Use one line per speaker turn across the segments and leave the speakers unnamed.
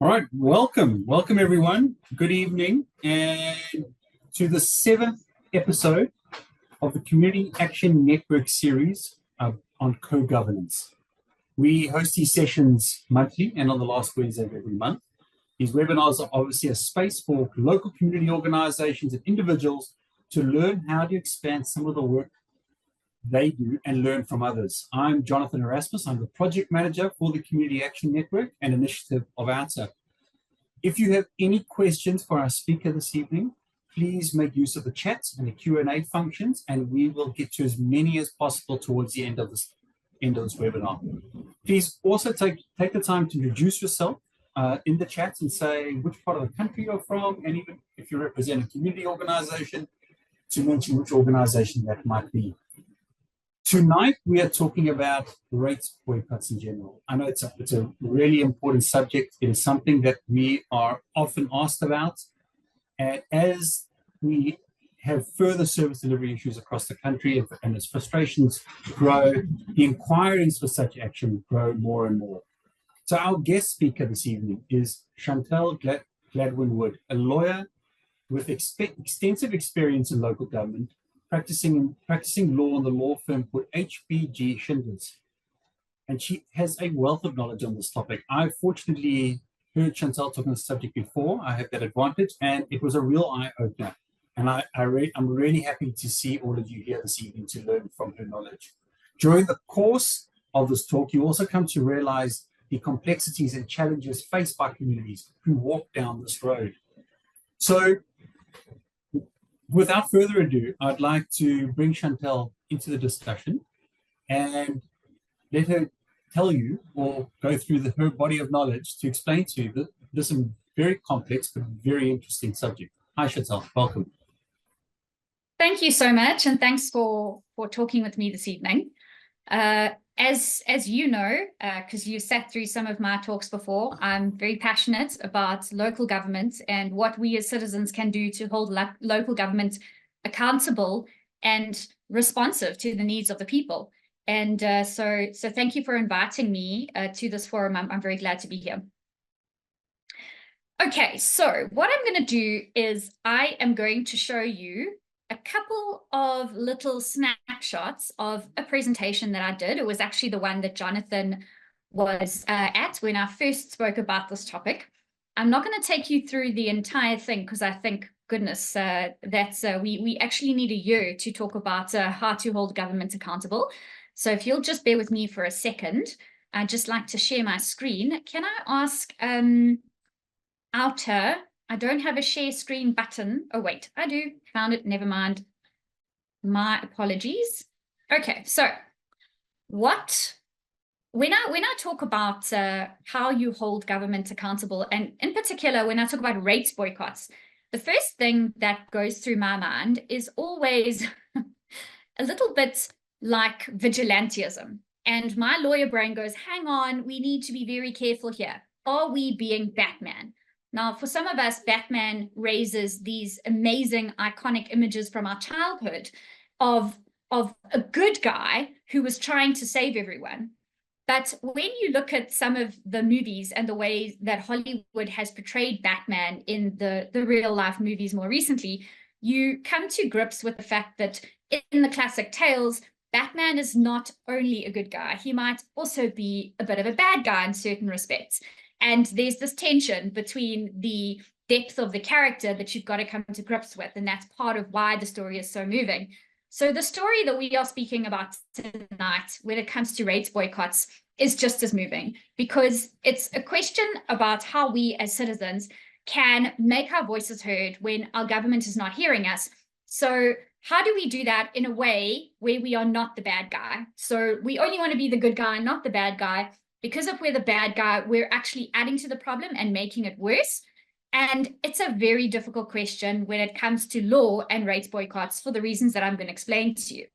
All right, welcome everyone. Good evening, and to the seventh episode of the Community Action Network series on co-governance. We host these sessions monthly and on the last Wednesday of every month. These webinars are obviously a space for local community organizations and individuals to learn how to expand some of the work they do and learn from others. I'm Jonathan Erasmus. I'm the project manager for the Community Action Network and initiative of OUTA. If you have any questions for our speaker this evening, please make use of the chat and the Q&A functions, and we will get to as many as possible towards the end of this webinar. Please also take the time to introduce yourself in the chat and say which part of the country you're from, and even if you represent a community organization, to mention which organization that might be. Tonight, we are talking about rates boycotts in general. I know it's a really important subject. It is something that we are often asked about. And as we have further service delivery issues across the country and as frustrations grow, the inquiries for such action grow more and more. So our guest speaker this evening is Chantelle Gladwin-Wood, a lawyer with extensive experience in local government, practicing law in the law firm called HBG Schindlers. And she has a wealth of knowledge on this topic. I fortunately heard Chantelle talk on this subject before. I have that advantage, and it was a real eye-opener. And I'm really happy to see all of you here this evening to learn from her knowledge. During the course of this talk, you also come to realize the complexities and challenges faced by communities who walk down this road. So, without further ado, I'd like to bring Chantelle into the discussion and let her tell you or go through her body of knowledge to explain to you this very complex but very interesting subject. Hi, Chantelle. Welcome.
Thank you so much, and thanks for talking with me this evening. As you know, because you sat through some of my talks before, I'm very passionate about local government and what we as citizens can do to hold local government accountable and responsive to the needs of the people. And so thank you for inviting me to this forum. I'm very glad to be here. Okay, so what I'm going to do is I am going to show you a couple of little snapshots of a presentation that I did. It was actually the one that Jonathan was at when I first spoke about this topic. I'm not going to take you through the entire thing because I think, goodness, we actually need a year to talk about how to hold government accountable. So if you'll just bear with me for a second, I'd just like to share my screen. Can I ask OUTA? I don't have a share screen button. Oh, wait, I do. Found it. Never mind. My apologies. Okay, so when I talk about how you hold government accountable, and in particular, when I talk about rates boycotts, the first thing that goes through my mind is always a little bit like vigilantism. And my lawyer brain goes, hang on, we need to be very careful here. Are we being Batman? Now, for some of us, Batman raises these amazing, iconic images from our childhood of a good guy who was trying to save everyone. But when you look at some of the movies and the ways that Hollywood has portrayed Batman in the real-life movies more recently, you come to grips with the fact that in the classic tales, Batman is not only a good guy, he might also be a bit of a bad guy in certain respects. And there's this tension between the depth of the character that you've got to come to grips with. And that's part of why the story is so moving. So the story that we are speaking about tonight, when it comes to rates boycotts, is just as moving, because it's a question about how we as citizens can make our voices heard when our government is not hearing us. So how do we do that in a way where we are not the bad guy? So we only want to be the good guy, not the bad guy. Because if we're the bad guy, we're actually adding to the problem and making it worse. And it's a very difficult question when it comes to law and rates boycotts for the reasons that I'm going to explain to you.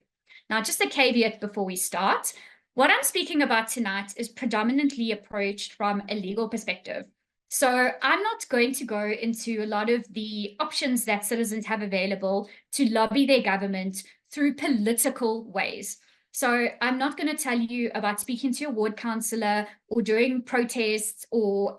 Now, just a caveat before we start. What I'm speaking about tonight is predominantly approached from a legal perspective. So I'm not going to go into a lot of the options that citizens have available to lobby their government through political ways. So I'm not going to tell you about speaking to your ward councillor or doing protests or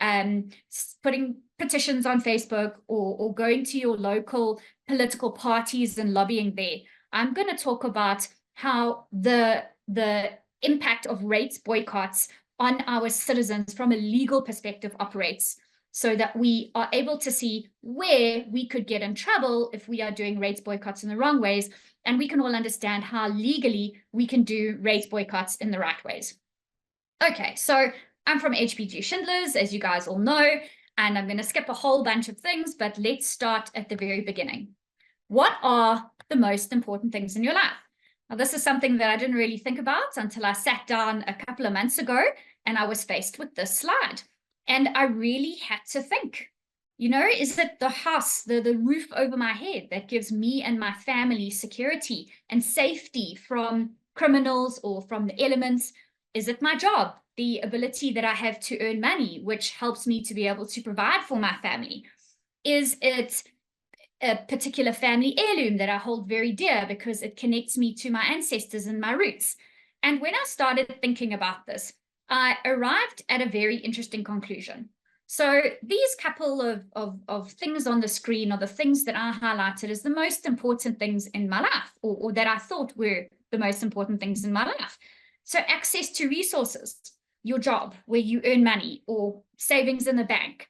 putting petitions on Facebook or going to your local political parties and lobbying there. I'm going to talk about how the impact of rates boycotts on our citizens from a legal perspective operates, so that we are able to see where we could get in trouble if we are doing rates boycotts in the wrong ways, and we can all understand how legally we can do rates boycotts in the right ways. Okay, so I'm from HBG Schindler's, as you guys all know, and I'm going to skip a whole bunch of things, but let's start at the very beginning. What are the most important things in your life? Now, this is something that I didn't really think about until I sat down a couple of months ago and I was faced with this slide. And I really had to think, you know, is it the house, the roof over my head that gives me and my family security and safety from criminals or from the elements? Is it my job, the ability that I have to earn money, which helps me to be able to provide for my family? Is it a particular family heirloom that I hold very dear because it connects me to my ancestors and my roots? And when I started thinking about this, I arrived at a very interesting conclusion. So these couple of things on the screen are the things that I highlighted as the most important things in my life, or that I thought were the most important things in my life. So access to resources, your job where you earn money, or savings in the bank,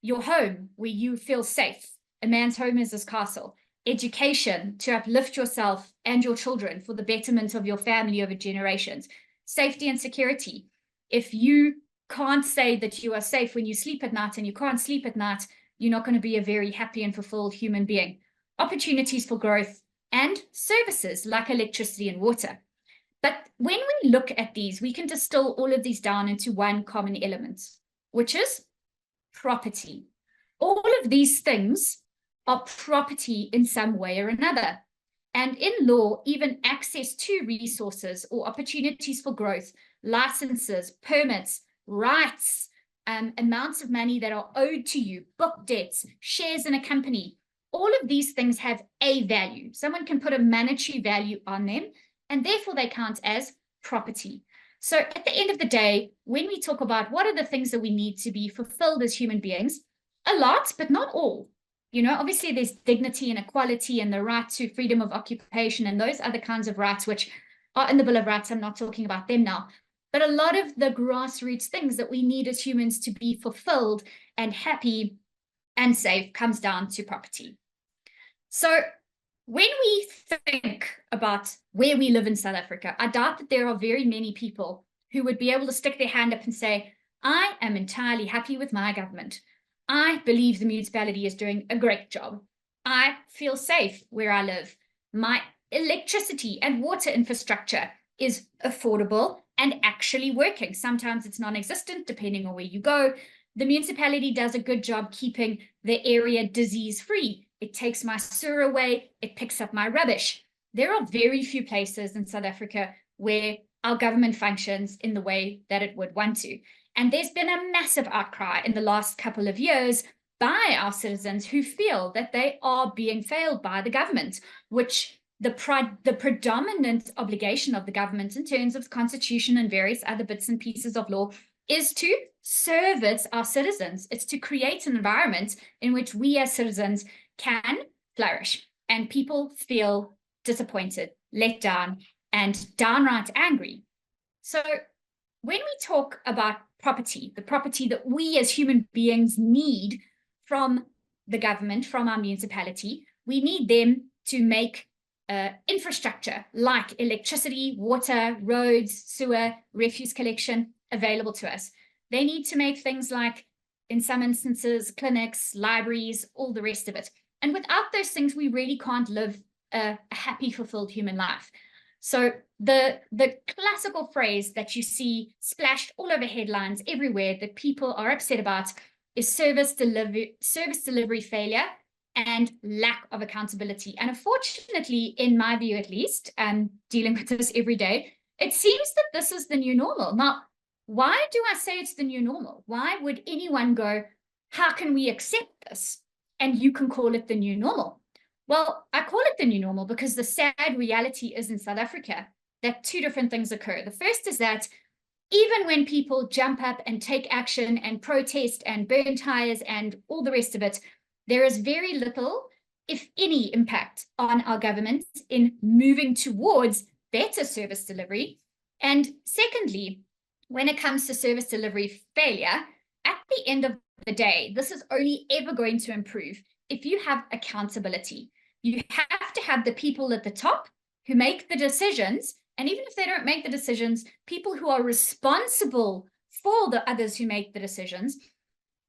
your home where you feel safe. A man's home is his castle. Education to uplift yourself and your children for the betterment of your family over generations. Safety and security. If you can't say that you are safe when you sleep at night and you can't sleep at night, you're not going to be a very happy and fulfilled human being. Opportunities for growth and services like electricity and water. But when we look at these, we can distill all of these down into one common element, which is property. All of these things are property in some way or another. And in law, even access to resources or opportunities for growth, licenses, permits, rights, amounts of money that are owed to you, book debts, shares in a company, all of these things have a value. Someone can put a monetary value on them, and therefore they count as property. So at the end of the day, when we talk about what are the things that we need to be fulfilled as human beings, a lot, but not all. You know, obviously there's dignity and equality and the right to freedom of occupation and those other kinds of rights, which are in the Bill of Rights. I'm not talking about them now. But a lot of the grassroots things that we need as humans to be fulfilled and happy and safe comes down to property. So when we think about where we live in South Africa, I doubt that there are very many people who would be able to stick their hand up and say, I am entirely happy with my government. I believe the municipality is doing a great job. I feel safe where I live. My electricity and water infrastructure is affordable and actually working. Sometimes it's non-existent, depending on where you go. The municipality does a good job keeping the area disease-free. It takes my sewer away. It picks up my rubbish. There are very few places in South Africa where our government functions in the way that it would want to. And there's been a massive outcry in the last couple of years by our citizens who feel that they are being failed by the government, which the predominant obligation of the government in terms of the constitution and various other bits and pieces of law is to service our citizens. It's to create an environment in which we as citizens can flourish, and people feel disappointed, let down, and downright angry. So when we talk about property, the property that we as human beings need from the government, from our municipality, we need them to make infrastructure like electricity, water, roads, sewer, refuse collection available to us. They need to make things like, in some instances, clinics, libraries, all the rest of it. And without those things, we really can't live a happy, fulfilled human life. So the classical phrase that you see splashed all over headlines everywhere that people are upset about is service delivery failure and lack of accountability. And unfortunately, in my view at least, dealing with this every day, it seems that this is the new normal. Now, why do I say it's the new normal? Why would anyone go, how can we accept this? And you can call it the new normal. Well, I call it the new normal because the sad reality is in South Africa, that two different things occur. The first is that even when people jump up and take action and protest and burn tires and all the rest of it, there is very little, if any, impact on our governments in moving towards better service delivery. And secondly, when it comes to service delivery failure, at the end of the day, this is only ever going to improve if you have accountability. You have to have the people at the top who make the decisions, and even if they don't make the decisions, people who are responsible for the others who make the decisions.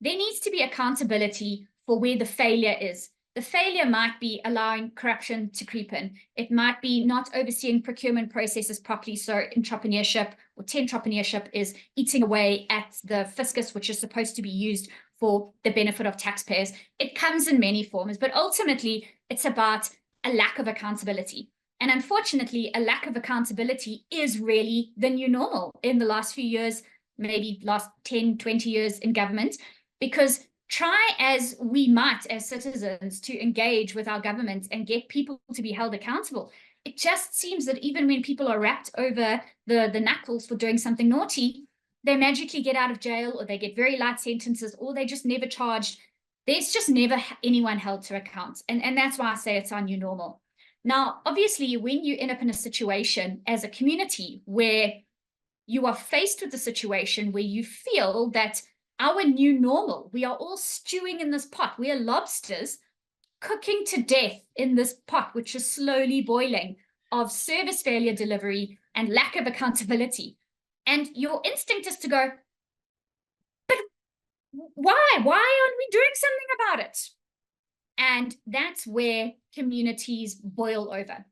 There needs to be accountability for where the failure is. The failure might be allowing corruption to creep in. It might be not overseeing procurement processes properly, so entrepreneurship or tenpreneurship is eating away at the fiscus, which is supposed to be used for the benefit of taxpayers. It comes in many forms, but ultimately it's about a lack of accountability. And unfortunately, a lack of accountability is really the new normal in the last few years, maybe last 10, 20 years in government, because try as we might as citizens to engage with our government and get people to be held accountable, it just seems that even when people are wrapped over the knuckles for doing something naughty, they magically get out of jail, or they get very light sentences, or they just never charged. There's just never anyone held to account. And that's why I say it's our new normal. Now, obviously, when you end up in a situation as a community where you are faced with a situation where you feel that our new normal, we are all stewing in this pot, we are lobsters cooking to death in this pot, which is slowly boiling, of service failure delivery and lack of accountability. And your instinct is to go, but why? Why aren't we doing something about it? And that's where communities boil over.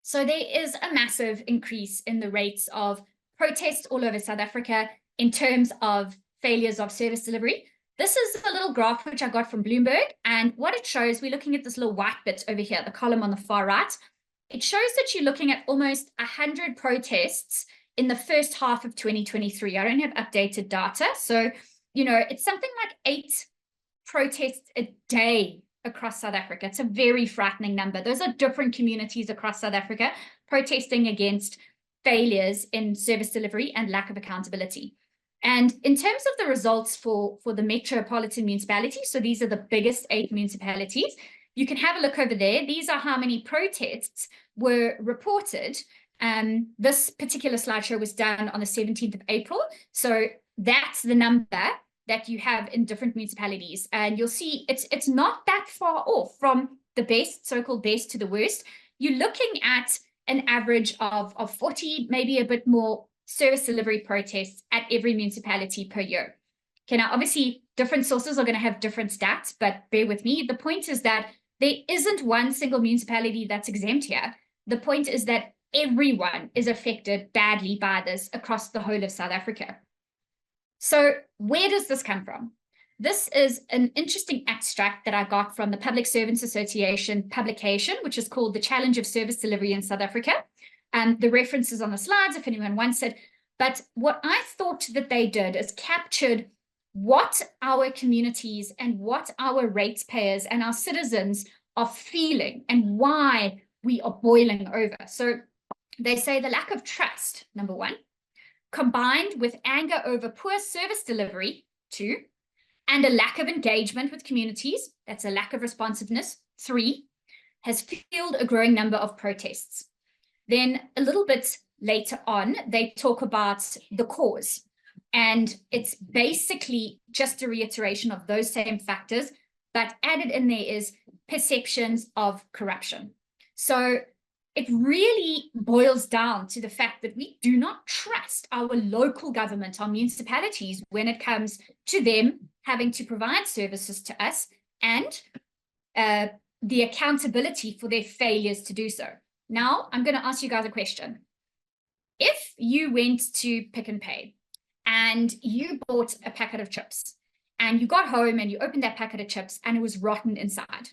So there is a massive increase in the rates of protests all over South Africa in terms of failures of service delivery. This is a little graph which I got from Bloomberg, and what it shows, we're looking at this little white bit over here, the column on the far right. It shows that you're looking at almost 100 protests in the first half of 2023. I don't have updated data, so it's something like 8 protests a day across South Africa. It's a very frightening number. Those are different communities across South Africa protesting against failures in service delivery and lack of accountability. And in terms of the results for the metropolitan municipalities, so these are the biggest 8 municipalities, you can have a look over there. These are how many protests were reported. This particular slideshow was done on the 17th of April. So that's the number that you have in different municipalities. And you'll see it's not that far off from the best, so-called best, to the worst. You're looking at an average of 40, maybe a bit more, service delivery protests at every municipality per year. Okay, now obviously different sources are going to have different stats, but bear with me. The point is that there isn't one single municipality that's exempt here. The point is that everyone is affected badly by this across the whole of South Africa. So where does this come from? This is an interesting extract that I got from the Public Servants Association publication, which is called The Challenge of Service Delivery in South Africa. The reference is on the slides if anyone wants it. But what I thought that they did is captured what our communities and what our ratepayers and our citizens are feeling and why we are boiling over. So they say the lack of trust, number 1, combined with anger over poor service delivery, 2, and a lack of engagement with communities, that's a lack of responsiveness, 3, has fueled a growing number of protests. Then a little bit later on, they talk about the cause. And it's basically just a reiteration of those same factors, but added in there is perceptions of corruption. So it really boils down to the fact that we do not trust our local government, our municipalities, when it comes to them having to provide services to us and the accountability for their failures to do so. Now, I'm going to ask you guys a question. If you went to Pick n Pay and you bought a packet of chips and you got home and you opened that packet of chips and it was rotten inside,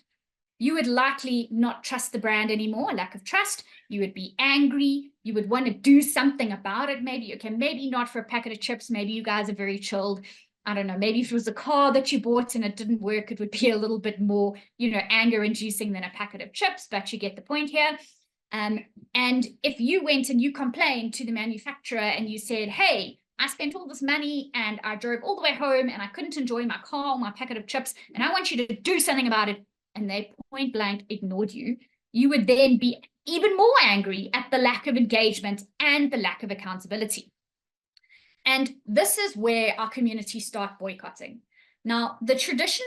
you would likely not trust the brand anymore, lack of trust. You would be angry. You would want to do something about it. Maybe, okay, maybe not for a packet of chips. Maybe you guys are very chilled. I don't know, maybe if it was a car that you bought and it didn't work, it would be a little bit more, anger inducing than a packet of chips, but you get the point here. And if you went and you complained to the manufacturer and you said, hey, I spent all this money and I drove all the way home and I couldn't enjoy my car or my packet of chips, and I want you to do something about it, and they point blank ignored you, you would then be even more angry at the lack of engagement and the lack of accountability. And this is where our communities start boycotting. Now, the traditional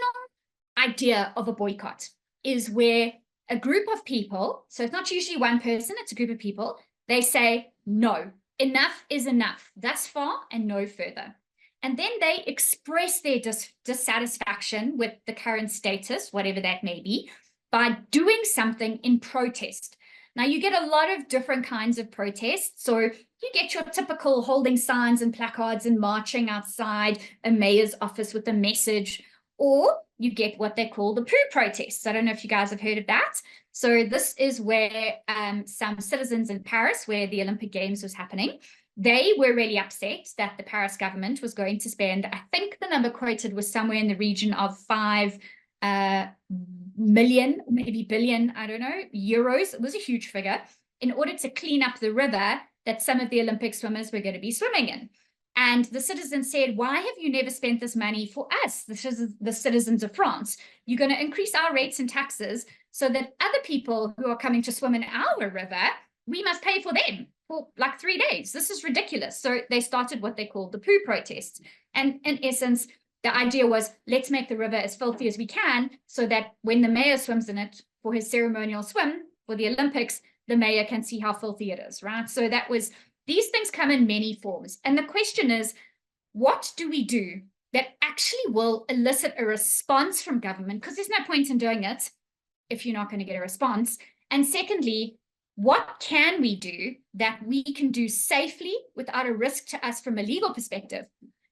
idea of a boycott is where a group of people, so it's not usually one person, it's a group of people, they say, no, enough is enough, thus far and no further. And then they express their dissatisfaction with the current status, whatever that may be, by doing something in protest. Now, you get a lot of different kinds of protests. So you get your typical holding signs and placards and marching outside a mayor's office with a message, or you get what they call the poo protests. I don't know if you guys have heard of that. So this is where some citizens in Paris, where the Olympic Games was happening, they were really upset that the Paris government was going to spend, I think the number quoted was somewhere in the region of 5 million, or maybe billion, I don't know, euros. It was a huge figure, in order to clean up the river that some of the Olympic swimmers were going to be swimming in. And the citizens said, why have you never spent this money for us, the citizens of France? You're going to increase our rates and taxes so that other people who are coming to swim in our river, we must pay for them for like 3 days. This is ridiculous. So they started what they called the poo protests. And in essence, the idea was, let's make the river as filthy as we can so that when the mayor swims in it for his ceremonial swim for the Olympics, the mayor can see how filthy it is, right? So that was, these things come in many forms. And the question is, what do we do that actually will elicit a response from government? Because there's no point in doing it if you're not going to get a response. And secondly, what can we do that we can do safely without a risk to us from a legal perspective?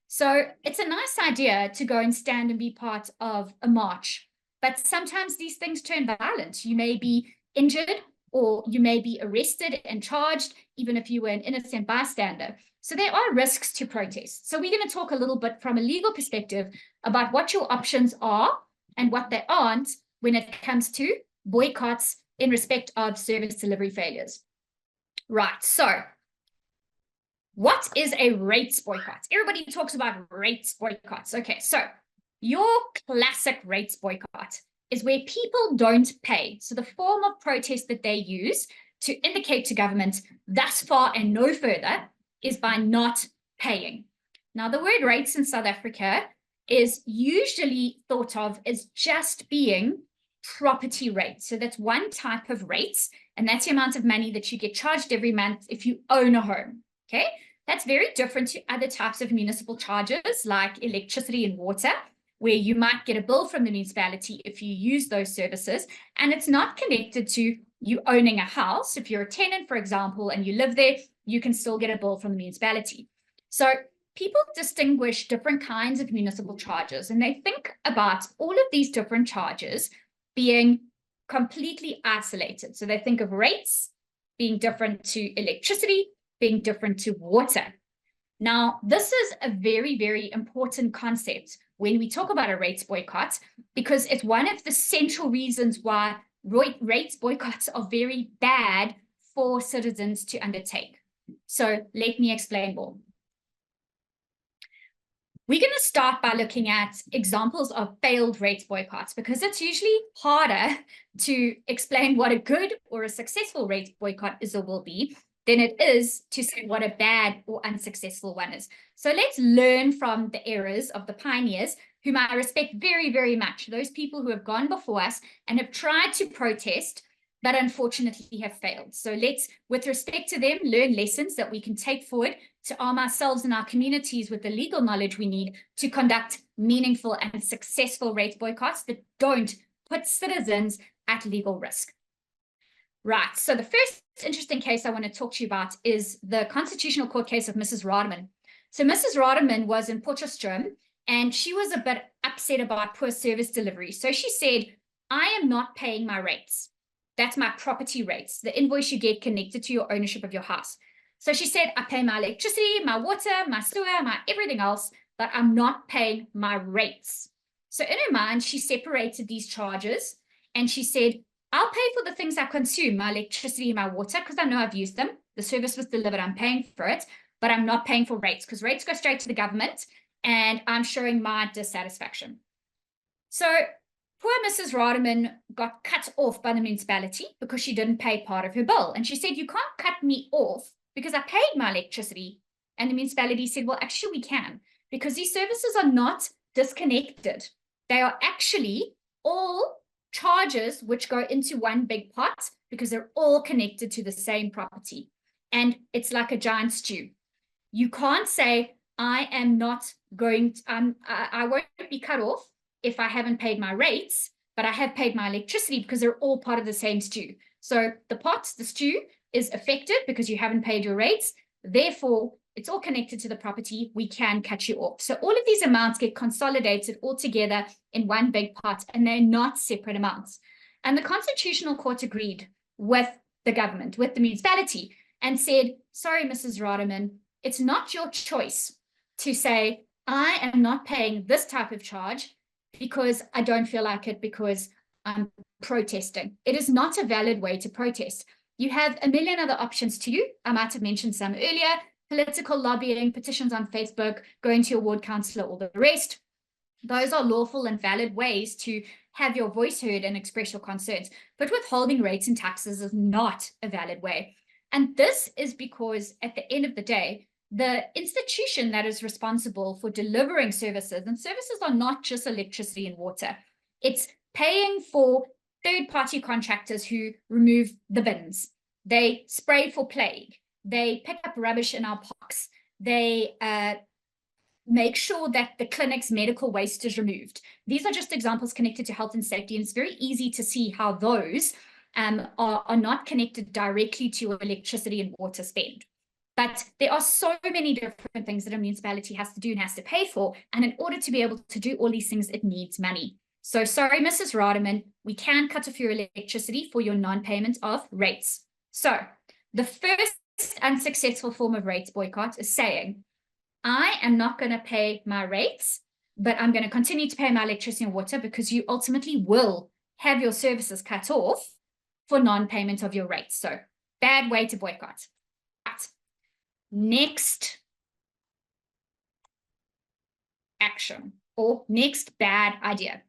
So it's a nice idea to go and stand and be part of a march, but sometimes these things turn violent. You may be injured, or you may be arrested and charged, even if you were an innocent bystander. So there are risks to protest. So we're going to talk a little bit from a legal perspective about what your options are and what they aren't when it comes to boycotts in respect of service delivery failures. Right, so what is a rates boycott? Everybody talks about rates boycotts. Okay, so your classic rates boycott is where people don't pay. So the form of protest that they use to indicate to government, thus far and no further, is by not paying. Now, the word rates in South Africa is usually thought of as just being property rates. So that's one type of rates, and that's the amount of money that you get charged every month if you own a home. Okay, that's very different to other types of municipal charges like electricity and water, where you might get a bill from the municipality if you use those services, and it's not connected to you owning a house. If you're a tenant, for example, and you live there, you can still get a bill from the municipality. So people distinguish different kinds of municipal charges, and they think about all of these different charges being completely isolated. So they think of rates being different to electricity, being different to water. Now, this is a very, very important concept when we talk about a rates boycott, because it's one of the central reasons why rates boycotts are very bad for citizens to undertake. So let me explain more. We're going to start by looking at examples of failed rates boycotts, because it's usually harder to explain what a good or a successful rates boycott is or will be than it is to say what a bad or unsuccessful one is. So let's learn from the errors of the pioneers, whom I respect very, very much, those people who have gone before us and have tried to protest, but unfortunately have failed. So let's, with respect to them, learn lessons that we can take forward to arm ourselves and our communities with the legal knowledge we need to conduct meaningful and successful rates boycotts that don't put citizens at legal risk. Right, so the first interesting case I want to talk to you about is the Constitutional Court case of Mrs. Rademan. So Mrs. Rademan was in Potchefstroom, and she was a bit upset about poor service delivery. So she said, I am not paying my rates. That's my property rates, the invoice you get connected to your ownership of your house. So she said, I pay my electricity, my water, my sewer, my everything else, but I'm not paying my rates. So in her mind, she separated these charges, and she said, I'll pay for the things I consume, my electricity and my water, because I know I've used them. The service was delivered, I'm paying for it, but I'm not paying for rates because rates go straight to the government and I'm showing my dissatisfaction. So poor Mrs. Rademan got cut off by the municipality because she didn't pay part of her bill. And she said, you can't cut me off because I paid my electricity. And the municipality said, well, actually we can, because these services are not disconnected. They are actually all charges which go into one big pot because they're all connected to the same property. And it's like a giant stew. You can't say, I am not going to, I won't be cut off if I haven't paid my rates, but I have paid my electricity because they're all part of the same stew. So the pot, the stew, is affected because you haven't paid your rates. Therefore, it's all connected to the property. We can cut you off. So all of these amounts get consolidated all together in one big pot, and they're not separate amounts. And the Constitutional Court agreed with the government, with the municipality, and said, sorry, Mrs. Rademan, it's not your choice to say, I am not paying this type of charge because I don't feel like it, because I'm protesting. It is not a valid way to protest. You have a million other options to you. I might have mentioned some earlier: political lobbying, petitions on Facebook, going to your ward councillor, all the rest. Those are lawful and valid ways to have your voice heard and express your concerns. But withholding rates and taxes is not a valid way. And this is because at the end of the day, the institution that is responsible for delivering services, and services are not just electricity and water, it's paying for third-party contractors who remove the bins. They spray for plague. They pick up rubbish in our parks. They make sure that the clinic's medical waste is removed. These are just examples connected to health and safety, and it's very easy to see how those are not connected directly to electricity and water spend. But there are so many different things that a municipality has to do and has to pay for. And in order to be able to do all these things, it needs money. So sorry, Mrs. Rademan, we can cut off your electricity for your non-payment of rates. So the first unsuccessful form of rates boycott is saying, I am not going to pay my rates, but I'm going to continue to pay my electricity and water, because you ultimately will have your services cut off for non-payment of your rates. So bad way to boycott. But next action, or next bad idea.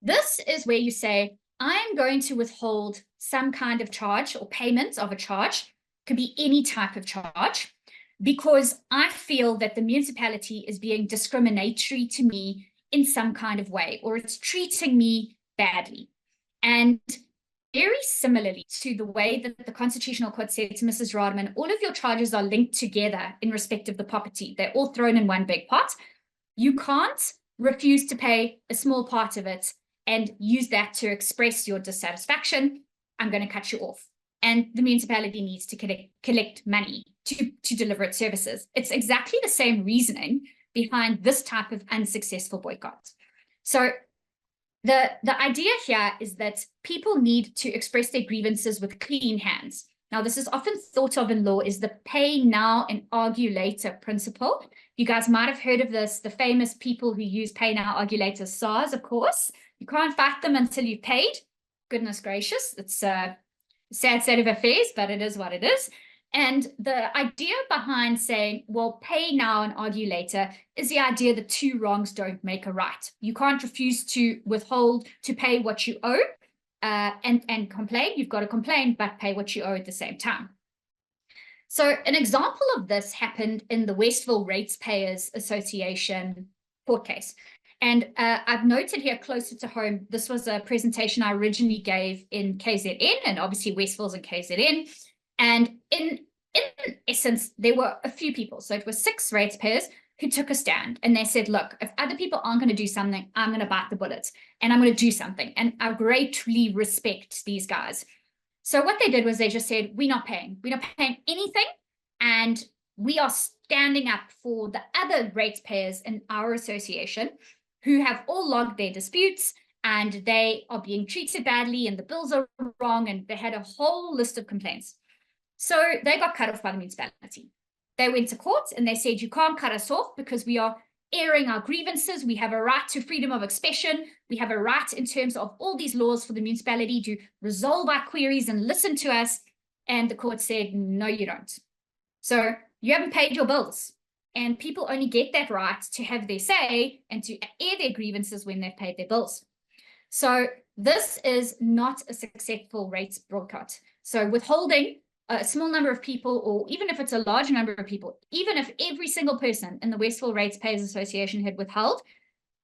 This is where you say, I'm going to withhold some kind of charge or payment of a charge, could be any type of charge, because I feel that the municipality is being discriminatory to me in some kind of way, or it's treating me badly. And very similarly to the way that the Constitutional Court said to Mrs. Rademan, all of your charges are linked together in respect of the property. They're all thrown in one big pot. You can't refuse to pay a small part of it and use that to express your dissatisfaction. I'm going to cut you off. And the municipality needs to collect money to deliver its services. It's exactly the same reasoning behind this type of unsuccessful boycott. So the idea here is that people need to express their grievances with clean hands. Now, this is often thought of in law as the pay now and argue later principle. You guys might have heard of this, the famous people who use pay now, argue later, SARS, of course. You can't fight them until you've paid. Goodness gracious, it's a sad state of affairs, but it is what it is. And the idea behind saying, well, pay now and argue later, is the idea that two wrongs don't make a right. You can't refuse to withhold, to pay what you owe and complain. You've got to complain, but pay what you owe at the same time. So an example of this happened in the Westville Ratepayers Association court case. And I've noted here closer to home, this was a presentation I originally gave in KZN, and obviously Westville's in KZN. And in essence, there were a few people. So it was 6 ratepayers who took a stand, and they said, look, if other people aren't going to do something, I'm going to bite the bullet and I'm going to do something. And I greatly respect these guys. So what they did was they just said, we're not paying anything. And we are standing up for the other ratepayers in our association who have all logged their disputes, and they are being treated badly and the bills are wrong, and they had a whole list of complaints. So they got cut off by the municipality. They went to court and they said, you can't cut us off because we are airing our grievances. We have a right to freedom of expression. We have a right in terms of all these laws for the municipality to resolve our queries and listen to us. And the court said, no, you don't. So you haven't paid your bills. And people only get that right to have their say and to air their grievances when they've paid their bills. So this is not a successful rates boycott. So withholding a small number of people, or even if it's a large number of people, even if every single person in the Westfield Ratepayers Association had withheld,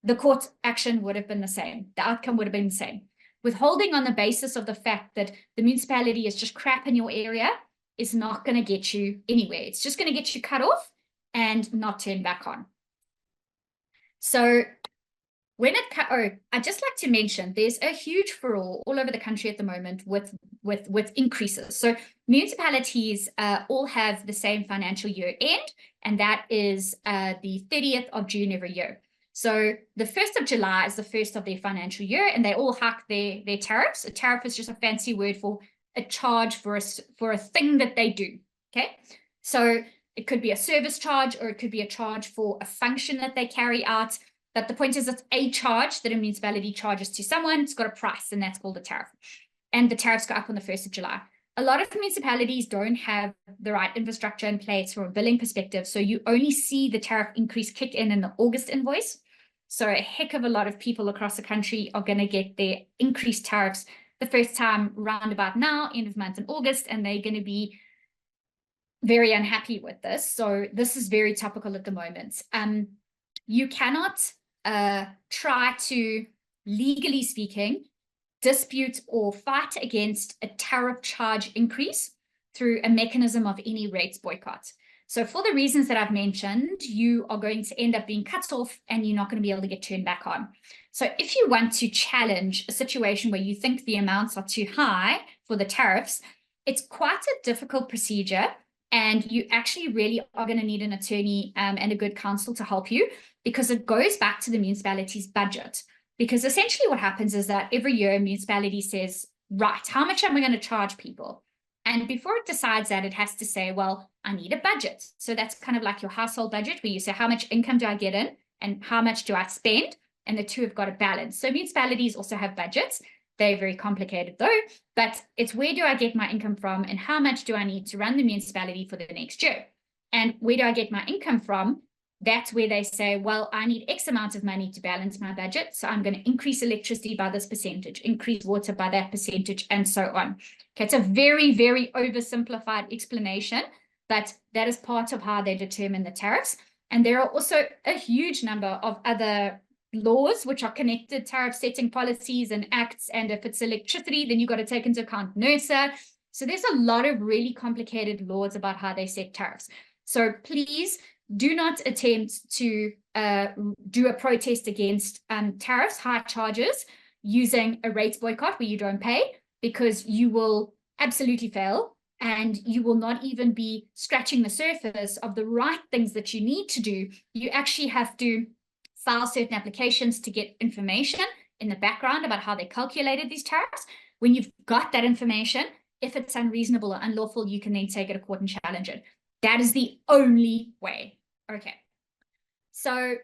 the court action would have been the same. The outcome would have been the same. Withholding on the basis of the fact that the municipality is just crap in your area is not going to get you anywhere. It's just going to get you cut off and not turned back on. So when I'd just like to mention, there's a huge furore all over the country at the moment with increases. So municipalities all have the same financial year end, and that is the 30th of June every year. So the 1st of July is the first of their financial year, and they all hike their tariffs. A tariff is just a fancy word for a charge for a thing that they do, okay? So it could be a service charge, or it could be a charge for a function that they carry out. But the point is, it's a charge that a municipality charges to someone. It's got a price, and that's called a tariff. And the tariffs go up on the 1st of July. A lot of municipalities don't have the right infrastructure in place from a billing perspective. So you only see the tariff increase kick in the August invoice. So a heck of a lot of people across the country are going to get their increased tariffs the first time round about now, end of month in August, and they're going to be very unhappy with this. So this is very topical at the moment. You cannot try to, legally speaking, dispute or fight against a tariff charge increase through a mechanism of any rates boycott. So for the reasons that I've mentioned, you are going to end up being cut off and you're not going to be able to get turned back on. So if you want to challenge a situation where you think the amounts are too high for the tariffs, it's quite a difficult procedure, and you actually really are going to need an attorney and a good counsel to help you, because it goes back to the municipality's budget. Because essentially what happens is that every year a municipality says, right, how much am I going to charge people? And before it decides that, it has to say, well, I need a budget. So that's kind of like your household budget, where you say, how much income do I get in and how much do I spend? And the two have got to balance. So municipalities also have budgets. They're very complicated though, but it's where do I get my income from and how much do I need to run the municipality for the next year? And where do I get my income from? That's where they say, well, I need X amount of money to balance my budget. So I'm going to increase electricity by this percentage, increase water by that percentage, and so on. Okay, it's a very, very oversimplified explanation, but that is part of how they determine the tariffs. And there are also a huge number of other laws which are connected, tariff setting policies and acts. And if it's electricity, then you've got to take into account NERSA. So there's a lot of really complicated laws about how they set tariffs. So please do not attempt to do a protest against tariffs, high charges, using a rates boycott where you don't pay, because you will absolutely fail, and you will not even be scratching the surface of the right things that you need to do. You actually have to file certain applications to get information in the background about how they calculated these tariffs. When you've got that information, if it's unreasonable or unlawful, you can then take it to court and challenge it. That is the only way. Okay, so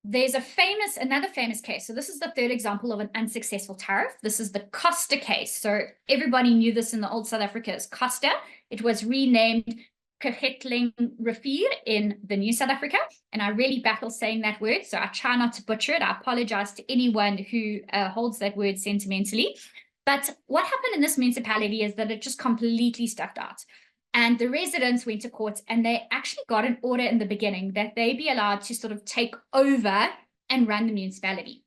there's another famous case. So this is the third example of an unsuccessful tariff. This is the Costa case. So everybody knew this in the old South Africa as Costa. It was renamed Kagetling Rivier in the new South Africa. And I really battle saying that word, so I try not to butcher it. I apologize to anyone who holds that word sentimentally. But what happened in this municipality is that it just completely stuck out. And the residents went to court, and they actually got an order in the beginning that they be allowed to sort of take over and run the municipality.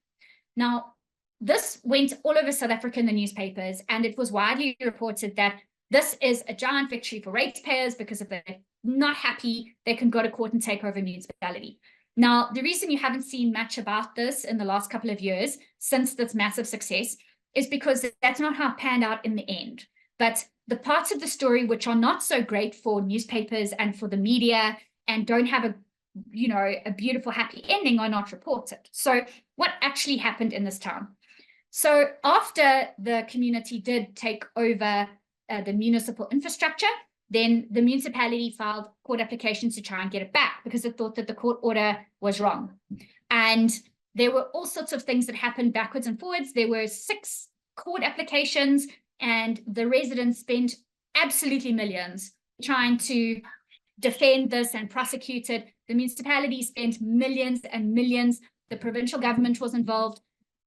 Now, this went all over South Africa in the newspapers, and it was widely reported that this is a giant victory for ratepayers, because if they're not happy, they can go to court and take over municipality. Now, the reason you haven't seen much about this in the last couple of years since this massive success is because that's not how it panned out in the end. But the parts of the story which are not so great for newspapers and for the media and don't have a beautiful happy ending are not reported. So what actually happened in this town? So after the community did take over the municipal infrastructure, then the municipality filed court applications to try and get it back because it thought that the court order was wrong. And there were all sorts of things that happened backwards and forwards. There were 6 court applications, and the residents spent absolutely millions trying to defend this and prosecute it. The municipality spent millions and millions. The provincial government was involved.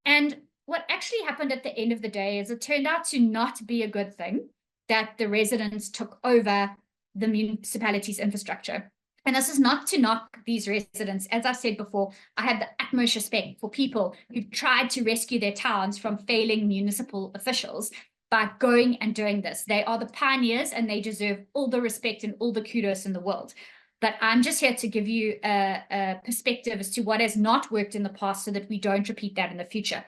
And what actually happened at the end of the day is it turned out to not be a good thing that the residents took over the municipality's infrastructure. And this is not to knock these residents. As I said before, I have the utmost respect for people who tried to rescue their towns from failing municipal officials by going and doing this. They are the pioneers, and they deserve all the respect and all the kudos in the world. But I'm just here to give you a perspective as to what has not worked in the past so that we don't repeat that in the future.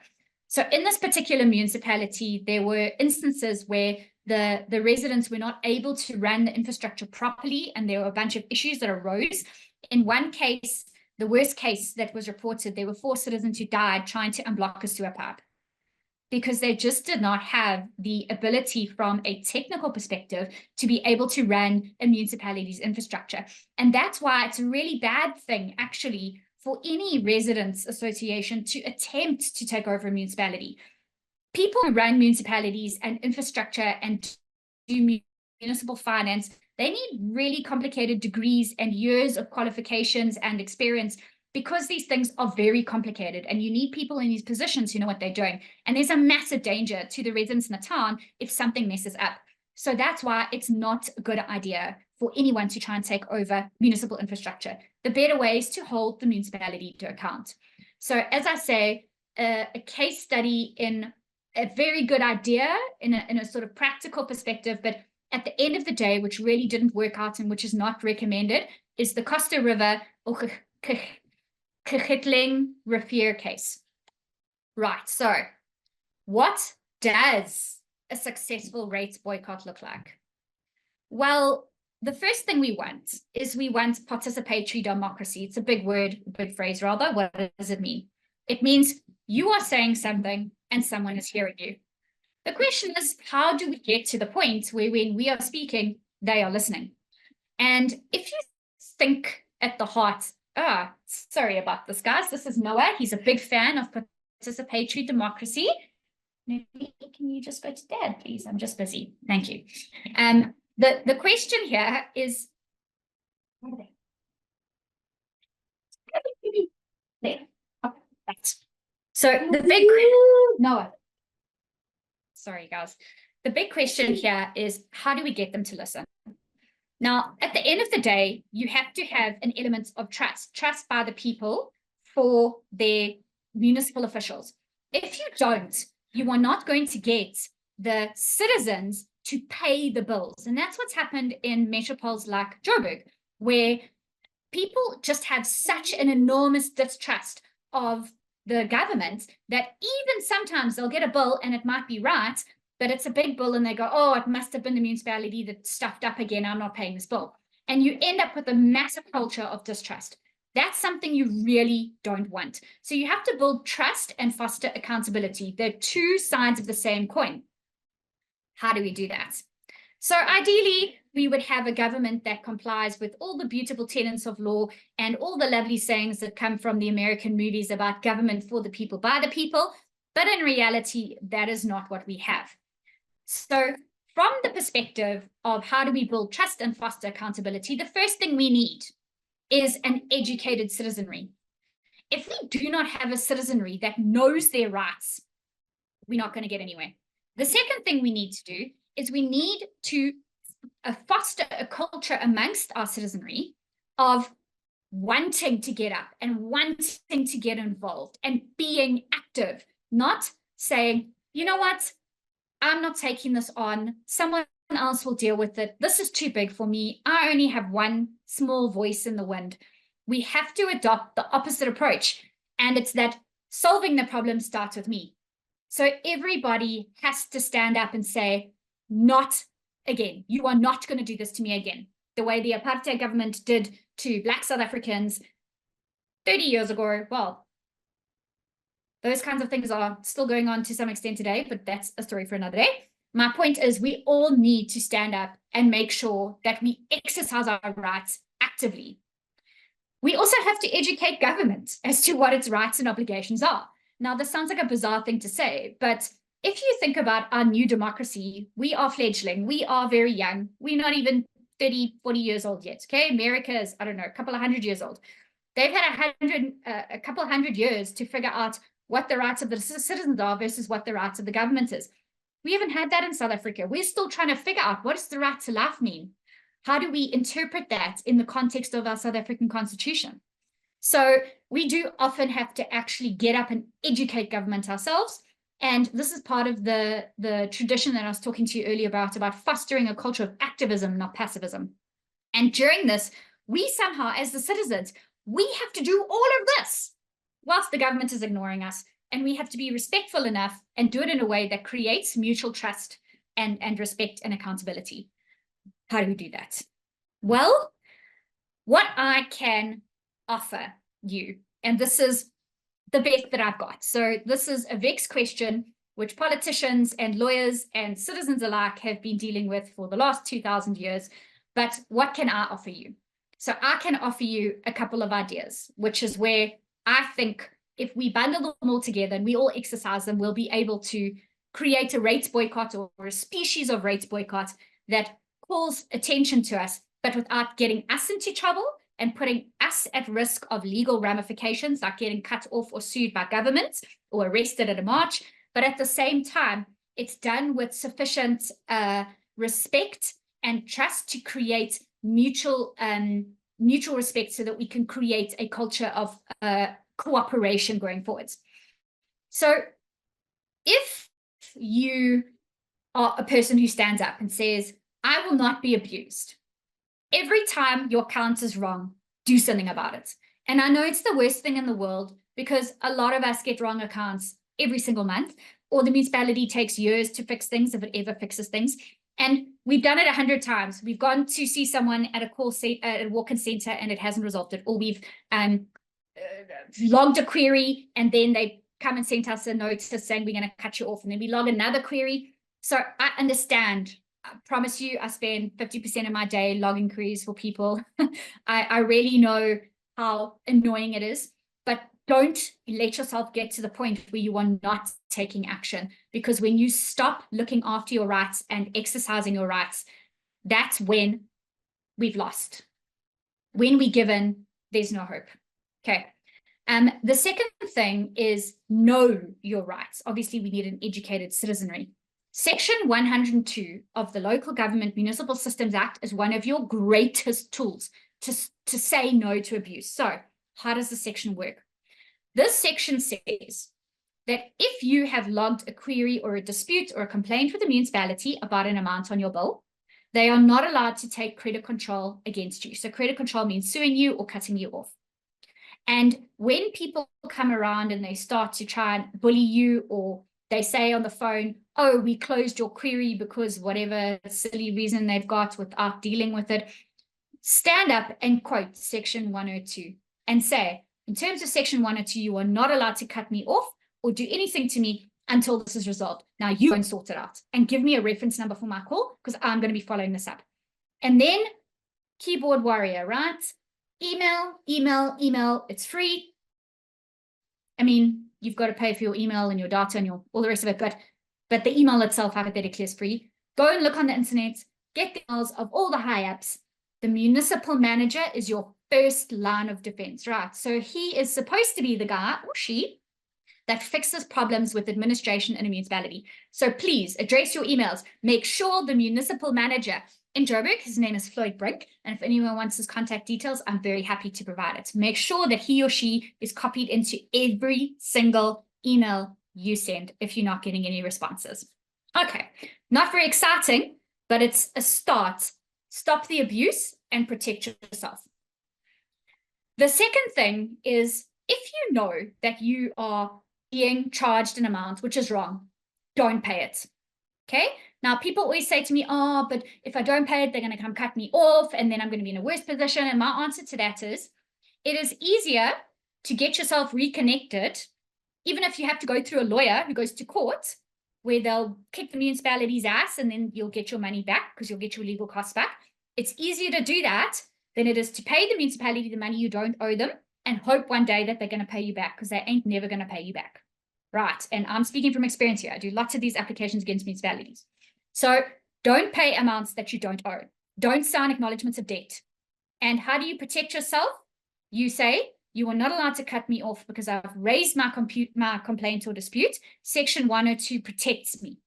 So in this particular municipality, there were instances where the residents were not able to run the infrastructure properly, and there were a bunch of issues that arose. In one case, the worst case that was reported, there were 4 citizens who died trying to unblock a sewer pipe because they just did not have the ability from a technical perspective to be able to run a municipality's infrastructure. And that's why it's a really bad thing, actually, for any residents association to attempt to take over a municipality. People who run municipalities and infrastructure and do municipal finance, they need really complicated degrees and years of qualifications and experience, because these things are very complicated, and you need people in these positions who know what they're doing. And there's a massive danger to the residents in the town if something messes up. So that's why it's not a good idea for anyone to try and take over municipal infrastructure. The better way is to hold the municipality to account. So as I say, a case study in a very good idea in a sort of practical perspective, but at the end of the day, which really didn't work out and which is not recommended, is the Costa River or Khitling Rivier case. Right, so what does a successful rates boycott look like? Well, the first thing we want is we want participatory democracy. It's a big word, big phrase rather. What does it mean? It means you are saying something and someone is hearing you. The question is, how do we get to the point where when we are speaking, they are listening? And if you think at the heart, sorry about this, guys. This is Noah. He's a big fan of participatory democracy. Maybe can you just go to Dad, please? I'm just busy. Thank you. The question here is, where are they? There. Okay, that's. So the big Noah. Sorry, guys. The big question here is, how do we get them to listen? Now, at the end of the day, you have to have an element of trust by the people for their municipal officials. If you don't, you are not going to get the citizens to pay the bills. And that's what's happened in metropoles like Joburg, where people just have such an enormous distrust of the government that even sometimes they'll get a bill and it might be right, but it's a big bill and they go, oh, it must have been the municipality that stuffed up again. I'm not paying this bill. And you end up with a massive culture of distrust. That's something you really don't want. So you have to build trust and foster accountability. They're 2 sides of the same coin. How do we do that? So ideally, we would have a government that complies with all the beautiful tenets of law and all the lovely sayings that come from the American movies about government for the people, by the people. But in reality, that is not what we have. So from the perspective of how do we build trust and foster accountability, the first thing we need is an educated citizenry. If we do not have a citizenry that knows their rights, we're not going to get anywhere. The second thing we need to do is we need to foster a culture amongst our citizenry of wanting to get up and wanting to get involved and being active, not saying, you know what, I'm not taking this on, someone else will deal with it, this is too big for me, I only have one small voice in the wind. We have to adopt the opposite approach, and it's that solving the problem starts with me. So everybody has to stand up and say, not again. You are not going to do this to me again. The way the apartheid government did to Black South Africans 30 years ago. Well, those kinds of things are still going on to some extent today, but that's a story for another day. My point is we all need to stand up and make sure that we exercise our rights actively. We also have to educate government as to what its rights and obligations are. Now, this sounds like a bizarre thing to say, but if you think about our new democracy, we are fledgling, we are very young, we're not even 30, 40 years old yet, okay? America is, I don't know, a couple of 100 years old. They've had a couple of 100 years to figure out what the rights of the citizens are versus what the rights of the government is. We haven't had that in South Africa. We're still trying to figure out, what does the right to life mean? How do we interpret that in the context of our South African constitution? So we do often have to actually get up and educate government ourselves. And this is part of the tradition that I was talking to you earlier about fostering a culture of activism, not passivism. And during this, we somehow, as the citizens, we have to do all of this whilst the government is ignoring us. And we have to be respectful enough and do it in a way that creates mutual trust and respect and accountability. How do we do that? Well, what I can offer you, and this is the best that I've got. So this is a vexed question, which politicians and lawyers and citizens alike have been dealing with for the last 2,000 years. But what can I offer you? So I can offer you a couple of ideas, which is where I think if we bundle them all together and we all exercise them, we'll be able to create a rates boycott or a species of rates boycott that calls attention to us, but without getting us into trouble and putting us at risk of legal ramifications, like getting cut off or sued by government or arrested at a march. But at the same time, it's done with sufficient respect and trust to create mutual respect so that we can create a culture of cooperation going forwards. So if you are a person who stands up and says, I will not be abused, every time your count is wrong, do something about it. And I know it's the worst thing in the world because a lot of us get wrong accounts every single month, or the municipality takes years to fix things, if it ever fixes things. And we've done it 100 times. We've gone to see someone at a walk-in center and it hasn't resolved it. Or we've logged a query and then they come and sent us a notice saying we're going to cut you off. And then we log another query. So I understand. I promise you, I spend 50% of my day logging queries for people. I really know how annoying it is, but don't let yourself get to the point where you are not taking action, because when you stop looking after your rights and exercising your rights, that's when we've lost. When we give in, there's no hope. Okay. The second thing is know your rights. Obviously, we need an educated citizenry. Section 102 of the Local Government Municipal Systems Act is one of your greatest tools to say no to abuse. So how does the section work? This section says that if you have logged a query or a dispute or a complaint with the municipality about an amount on your bill, they are not allowed to take credit control against you. So credit control means suing you or cutting you off. And when people come around and they start to try and bully you, or they say on the phone, oh, we closed your query because whatever silly reason they've got without dealing with it, stand up and quote section 102 and say, in terms of section 102, you are not allowed to cut me off or do anything to me until this is resolved. Now you go and sort it out and give me a reference number for my call, because I'm going to be following this up. And then keyboard warrior, right? Email. It's free. I mean, you've got to pay for your email and your data and all the rest of it, but the email itself hypothetically is free. Go and look on the internet, get the emails of all the high-ups. The municipal manager is your first line of defense, right? So he is supposed to be the guy or she that fixes problems with administration in a municipality. So please address your emails. Make sure the municipal manager in Joburg, his name is Floyd Brink, and if anyone wants his contact details, I'm very happy to provide it. Make sure that he or she is copied into every single email you send if you're not getting any responses. Okay, not very exciting, but it's a start. Stop the abuse and protect yourself. The second thing is, if you know that you are being charged an amount which is wrong, don't pay it. Okay? Now, people always say to me, oh, but if I don't pay it, they're going to come cut me off, and then I'm going to be in a worse position. And my answer to that is, it is easier to get yourself reconnected, even if you have to go through a lawyer who goes to court, where they'll kick the municipality's ass and then you'll get your money back because you'll get your legal costs back. It's easier to do that than it is to pay the municipality the money you don't owe them and hope one day that they're going to pay you back, because they ain't never going to pay you back. Right. And I'm speaking from experience here. I do lots of these applications against municipalities. So don't pay amounts that you don't owe. Don't sign acknowledgements of debt. And how do you protect yourself? You say, you are not allowed to cut me off because I've raised my complaint or dispute. Section 102 protects me.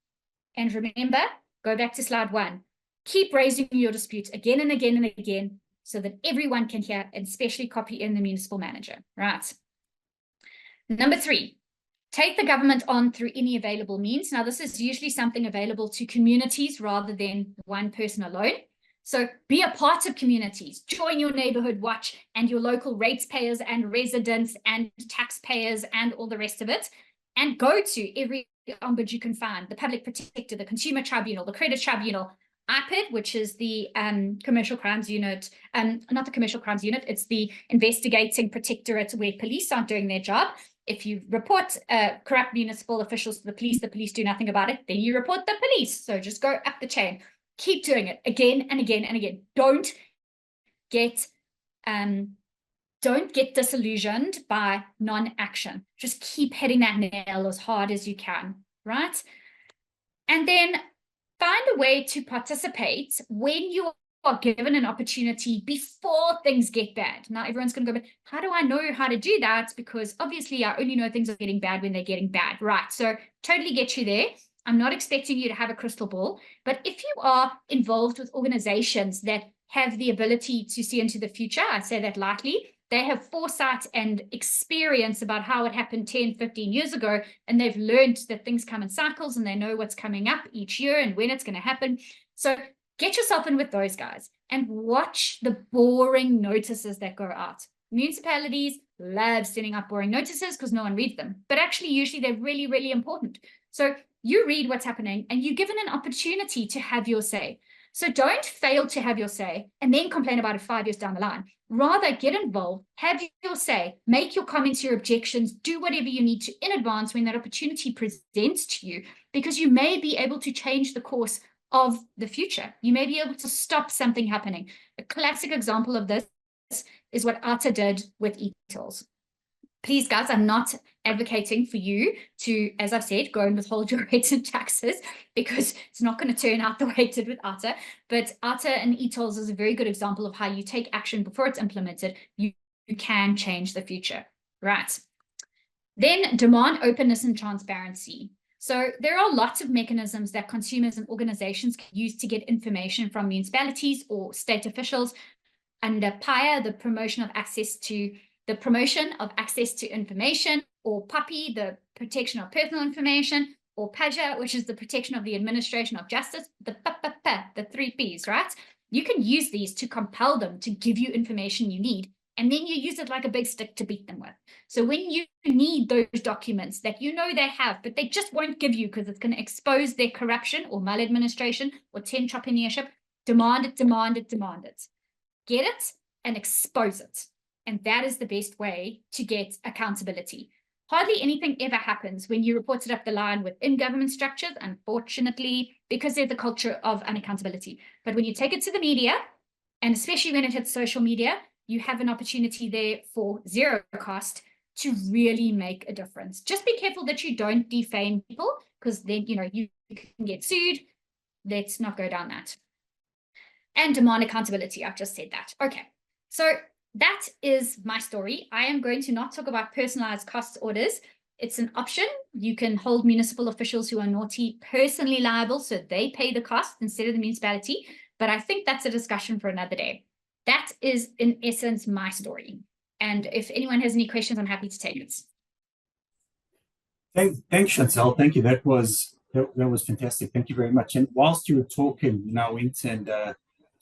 And remember, go back to slide 1. Keep raising your dispute again and again and again so that everyone can hear, and especially copy in the municipal manager. Right. Number 3, take the government on through any available means. Now, this is usually something available to communities rather than one person alone. So be a part of communities, join your neighborhood watch and your local ratepayers and residents and taxpayers and all the rest of it, and go to every ombuds you can find, the public protector, the consumer tribunal, the credit tribunal, IPID, which is the commercial crimes unit, not the commercial crimes unit, it's the investigating protectorate where police aren't doing their job. If you report corrupt municipal officials to the police do nothing about it, then you report the police. So just go up the chain. Keep doing it again and again and again. Don't get disillusioned by non-action. Just keep hitting that nail as hard as you can, right? And then find a way to participate when you are given an opportunity before things get bad. Now, everyone's going to go, but how do I know how to do that? Because obviously I only know things are getting bad when they're getting bad, right? So totally get you there. I'm not expecting you to have a crystal ball, but if you are involved with organizations that have the ability to see into the future, I say that lightly, they have foresight and experience about how it happened 10, 15 years ago, and they've learned that things come in cycles and they know what's coming up each year and when it's going to happen. So get yourself in with those guys and watch the boring notices that go out. Municipalities love sending out boring notices because no one reads them, but actually usually they're really, really important. So you read what's happening and you're given an opportunity to have your say. So don't fail to have your say and then complain about it 5 years down the line. Rather, get involved, have your say, make your comments, your objections, do whatever you need to in advance when that opportunity presents to you, because you may be able to change the course of the future. You may be able to stop something happening. A classic example of this is what ATA did with e-tolls. Please, guys, I'm not advocating for you to, as I've said, go and withhold your rates and taxes, because it's not going to turn out the way it did with ATA. But ATA and e-tolls is a very good example of how you take action before it's implemented. You can change the future, right? Then demand openness and transparency. So there are lots of mechanisms that consumers and organizations can use to get information from municipalities or state officials. Under PIA, the promotion of access to information, or PUPI, the protection of personal information, or PAJA, which is the protection of the administration of justice, the 3 Ps, right? You can use these to compel them to give you information you need, and then you use it like a big stick to beat them with. So when you need those documents that you know they have, but they just won't give you because it's going to expose their corruption or maladministration or entrepreneurship, demand it, demand it, demand it. Get it and expose it. And that is the best way to get accountability. Hardly anything ever happens when you report it up the line within government structures, unfortunately, because there's a culture of unaccountability. But when you take it to the media, and especially when it hits social media, you have an opportunity there for zero cost to really make a difference. Just be careful that you don't defame people, because then, you can get sued. Let's not go down that. And demand accountability. I've just said that. Okay. So that is my story. I am going to not talk about personalized cost orders. It's an option. You can hold municipal officials who are naughty personally liable, so they pay the cost instead of the municipality. But I think that's a discussion for another day. That is, in essence, my story. And if anyone has any questions, I'm happy to take it.
Thanks, Chantelle. Thank you. That was fantastic. Thank you very much. And whilst you were talking, I went and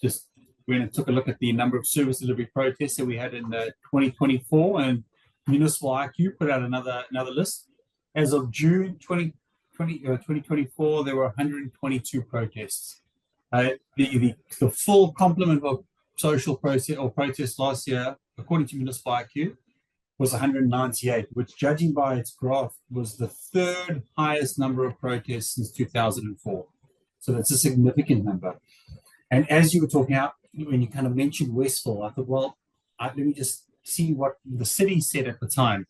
just went and took a look at the number of service delivery protests that we had in 2024, and Municipal IQ put out another list. As of June 2024, there were 122 protests. The full complement of social protests last year, according to Municipal IQ, was 198, which, judging by its graph, was the third highest number of protests since 2004. So that's a significant number. And as you were talking out, when you kind of mentioned Westville, I thought, well, let me just see what the city said at the time.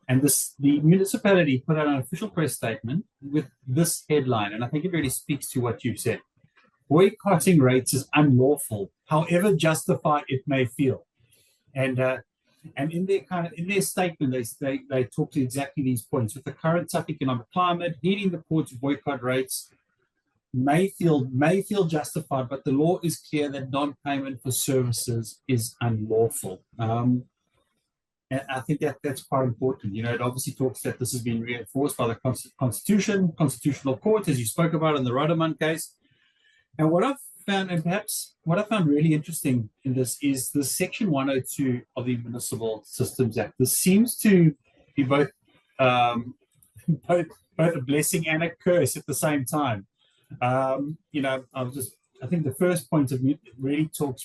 And the municipality put out an official press statement with this headline, and I think it really speaks to what you've said. Boycotting rates is unlawful, however justified it may feel. And in their statement, they talk to exactly these points. With the current tough economic climate, leading the poor to boycott rates may feel justified, but the law is clear that non-payment for services is unlawful. And I think that's quite important. It obviously talks that this has been reinforced by the Constitutional Court, as you spoke about in the Roderman case. And what I've found, and perhaps what I found really interesting in this, is the Section 102 of the Municipal Systems Act. This seems to be both a blessing and a curse at the same time. I think the first point of it really talks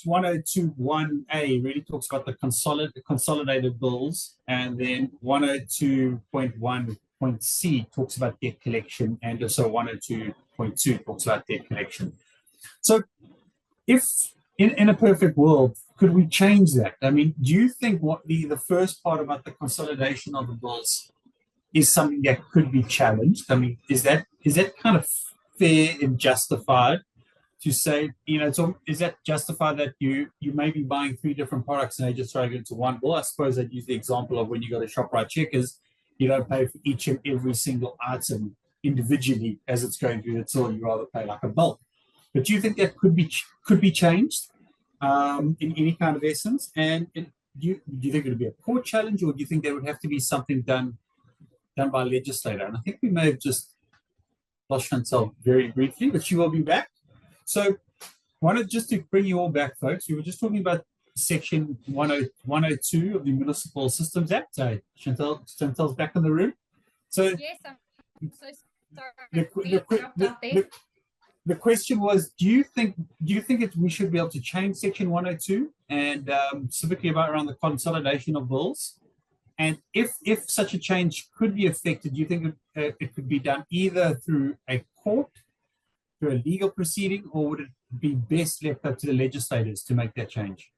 102.1a really talks about the consolidated bills, and then 102.1.c talks about debt collection, and also 102.2 talks about debt collection. So if in a perfect world, could we change that? I mean, do you think what the first part about the consolidation of the bills is something that could be challenged? I mean, is that kind of fair and justified to say, so is that justified that you may be buying 3 different products and they just throw it into one bill? I suppose I'd use the example of when you go to ShopRite Checkers, you don't pay for each and every single item individually as it's going through the till. You rather pay like a bulk. But do you think that could be changed in any kind of essence? And do you think it would be a court challenge, or do you think there would have to be something done by a legislator? And I think we may have just lost Chantelle very briefly, but she will be back. So wanted just to bring you all back, folks. We were just talking about Section 102 of the Municipal Systems Act. Chantelle's back in the room. So
yes, I'm so sorry.
The question was, do you think we should be able to change Section 102 and specifically around the consolidation of bills? And if such a change could be effected, do you think it could be done either through a court, through a legal proceeding, or would it be best left up to the legislators to make that change?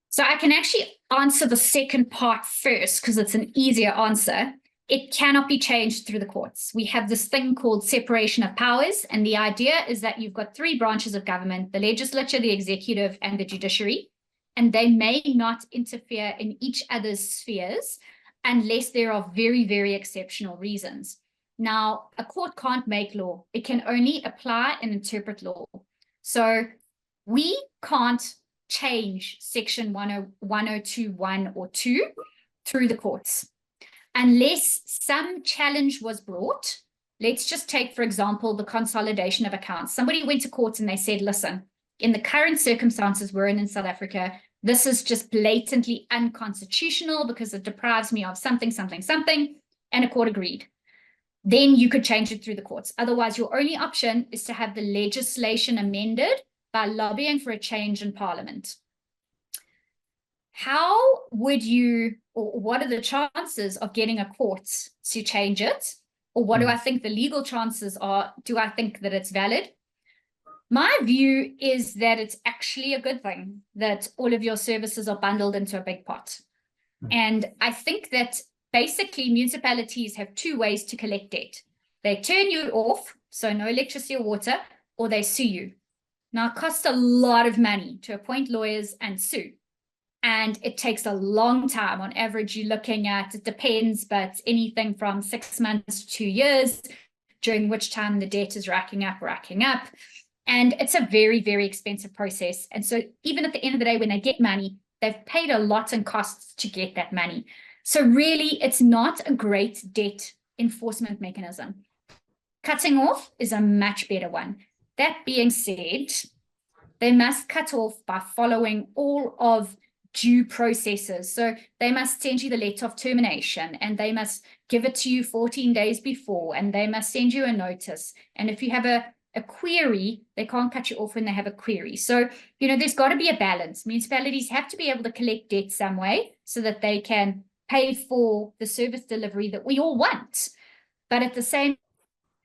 So I can actually answer the second part first because it's an easier answer. It cannot be changed through the courts. We have this thing called separation of powers, and the idea is that you've got 3 branches of government: the legislature, the executive, and the judiciary, and they may not interfere in each other's spheres unless there are very, very exceptional reasons. Now, a court can't make law. It can only apply and interpret law. So we can't change Section 102.1 or 2 through the courts unless some challenge was brought. Let's just take, for example, the consolidation of accounts. Somebody went to court and they said, listen, in the current circumstances we're in South Africa, this is just blatantly unconstitutional because it deprives me of something, something, something, and a court agreed. Then you could change it through the courts. Otherwise, your only option is to have the legislation amended by lobbying for a change in Parliament. How would you, or what are the chances of getting a court to change it? Or what do I think the legal chances are? Do I think that it's valid? My view is that it's actually a good thing that all of your services are bundled into a big pot. And I think that basically municipalities have 2 ways to collect debt. They turn you off, so no electricity or water, or they sue you. Now, it costs a lot of money to appoint lawyers and sue. And it takes a long time. On average, you're looking at, it depends, but anything from 6 months to 2 years, during which time the debt is racking up. And it's a very, very expensive process. And so even at the end of the day, when they get money, they've paid a lot in costs to get that money. So really, it's not a great debt enforcement mechanism. Cutting off is a much better one. That being said, they must cut off by following all of due processes. So they must send you the letter of termination, and they must give it to you 14 days before, and they must send you a notice. And if you have a a query, they can't cut you off when they have a query. So, there's got to be a balance. Municipalities have to be able to collect debt some way so that they can pay for the service delivery that we all want. But at the same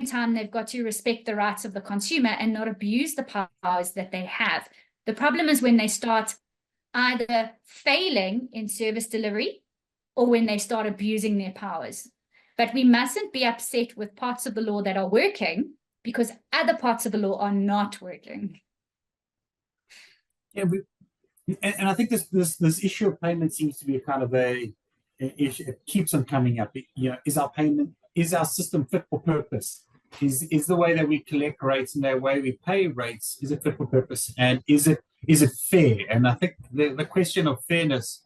time, they've got to respect the rights of the consumer and not abuse the powers that they have. The problem is when they start either failing in service delivery or when they start abusing their powers. But we mustn't be upset with parts of the law that are working because other parts of the law are not working.
Yeah, and I think this issue of payment seems to be a kind of a issue. It keeps on coming up. Is our system fit for purpose? Is the way that we collect rates and the way we pay rates, is it fit for purpose? And is it fair? And I think the question of fairness,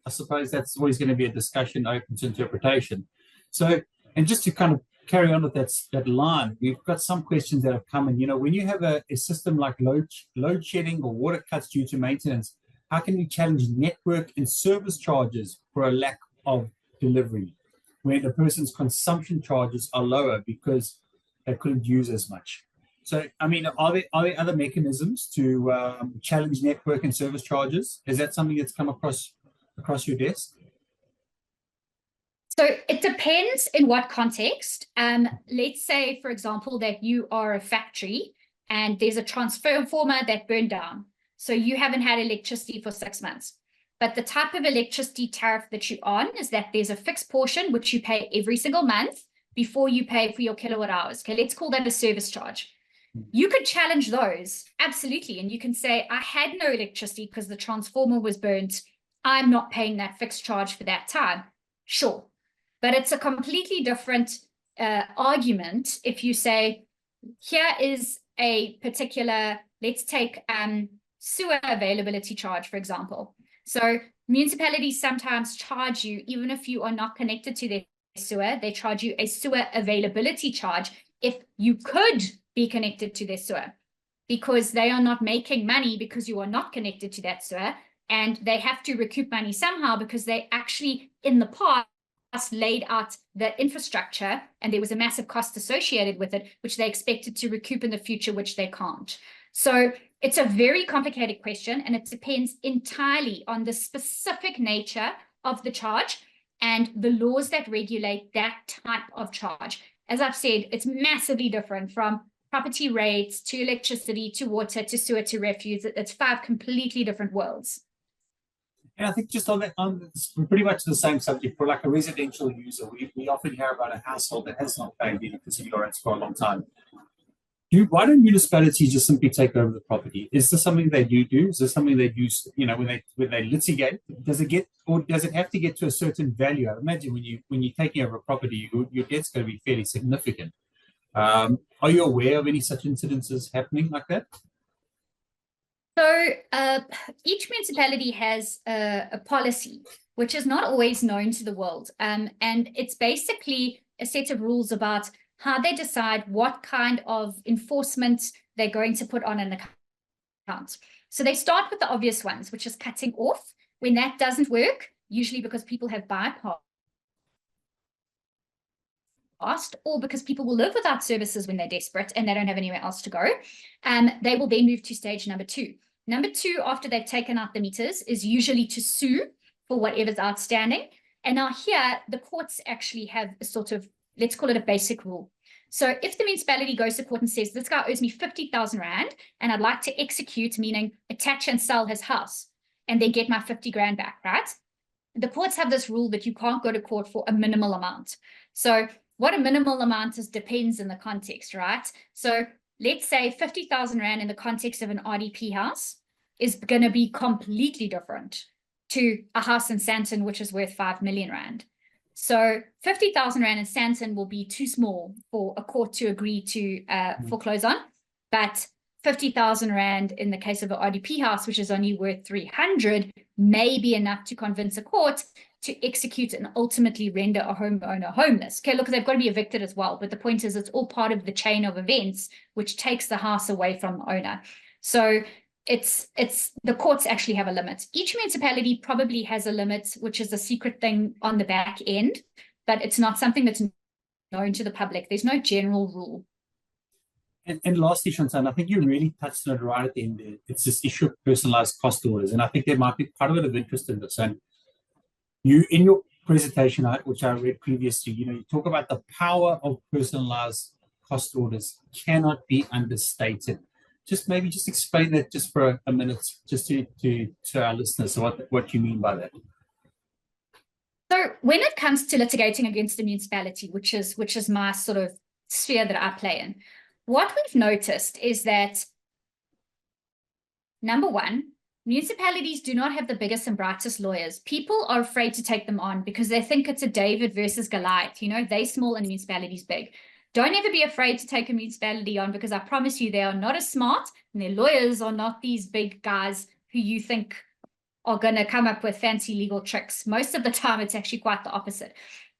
I suppose that's always going to be a discussion open to interpretation. So, and just to kind of carry on with that line, we've got some questions that have come in. When you have a system like load shedding or water cuts due to maintenance, how can you challenge network and service charges for a lack of delivery when a person's consumption charges are lower because they couldn't use as much? So, I mean, are there other mechanisms to challenge network and service charges? Is that something that's come across your desk?
So it depends in what context. Let's say, for example, that you are a factory and there's a transformer that burned down. So you haven't had electricity for 6 months. But the type of electricity tariff that you're on is that there's a fixed portion which you pay every single month before you pay for your kilowatt hours. Okay, let's call that a service charge. You could challenge those, absolutely. And you can say, I had no electricity because the transformer was burnt. I'm not paying that fixed charge for that time. Sure. But it's a completely different argument if you say, here is a particular, let's take sewer availability charge, for example. So municipalities sometimes charge you, even if you are not connected to their sewer, they charge you a sewer availability charge if you could be connected to their sewer, because they are not making money because you are not connected to that sewer, and they have to recoup money somehow because they actually, in the past, laid out the infrastructure and there was a massive cost associated with it, which they expected to recoup in the future, which they can't. So it's a very complicated question, and it depends entirely on the specific nature of the charge and the laws that regulate that type of charge. As I've said, it's massively different from property rates to electricity to water to sewer to refuse. It's 5 completely different worlds.
And I think just on pretty much the same subject, for like a residential user, we often hear about a household that has not paid electricity or rents for a long time. Why don't municipalities just simply take over the property? Is this something that you do? Is this something that you, when they litigate, does it have to get to a certain value? I imagine when you're taking over a property, your debt's going to be fairly significant. Are you aware of any such incidences happening like that?
So each municipality has a policy, which is not always known to the world. And it's basically a set of rules about how they decide what kind of enforcement they're going to put on an account. So they start with the obvious ones, which is cutting off. When that doesn't work, usually because people have bypassed or because people will live without services when they're desperate and they don't have anywhere else to go, they will then move to stage number 2. Number 2, after they've taken out the meters, is usually to sue for whatever's outstanding. And now here, the courts actually have a sort of, let's call it a basic rule. So if the municipality goes to court and says, this guy owes me 50,000 Rand, and I'd like to execute, meaning attach and sell his house, and then get my 50 grand back, right? The courts have this rule that you can't go to court for a minimal amount. So what a minimal amount is depends in the context, right? So let's say 50,000 Rand in the context of an RDP house is going to be completely different to a house in Sandton, which is worth 5 million Rand. So 50,000 Rand in Sandton will be too small for a court to agree to foreclose on. But 50,000 Rand in the case of an RDP house, which is only worth 300, may be enough to convince a court to execute and ultimately render a homeowner homeless. Okay, look, they've got to be evicted as well. But the point is, it's all part of the chain of events, which takes the house away from the owner. So it's the courts actually have a limit. Each municipality probably has a limit, which is a secret thing on the back end, but it's not something that's known to the public. There's no general rule.
And lastly, Chantelle, I think you really touched on it right at the end there. It's this issue of personalized cost orders. And I think there might be quite a bit of interest in this. And you, in your presentation, which I read previously, you talk about the power of personalized cost orders cannot be understated. Maybe explain that just for a minute, just to our listeners, what you mean by that.
So when it comes to litigating against the municipality, which is my sort of sphere that I play in, what we've noticed is that, number one, municipalities do not have the biggest and brightest lawyers. People are afraid to take them on because they think it's a David versus Goliath. They small and the municipality's big. Don't ever be afraid to take a municipality on, because I promise you they are not as smart, and their lawyers are not these big guys who you think are going to come up with fancy legal tricks. Most of the time, it's actually quite the opposite.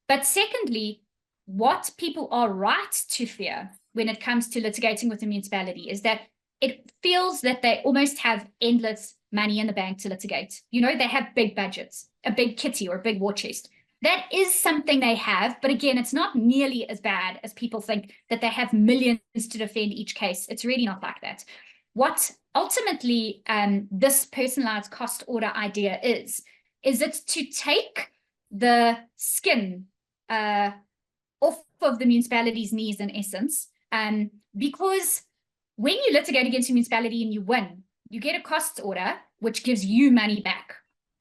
But secondly, what people are right to fear when it comes to litigating with the municipality is that it feels that they almost have endless money in the bank to litigate. They have big budgets, a big kitty or a big war chest. That is something they have, but again, it's not nearly as bad as people think, that they have millions to defend each case. It's really not like that. What ultimately this personalized cost order idea is it to take the skin off of the municipality's knees, in essence, because when you litigate against a municipality and you win, you get a cost order, which gives you money back.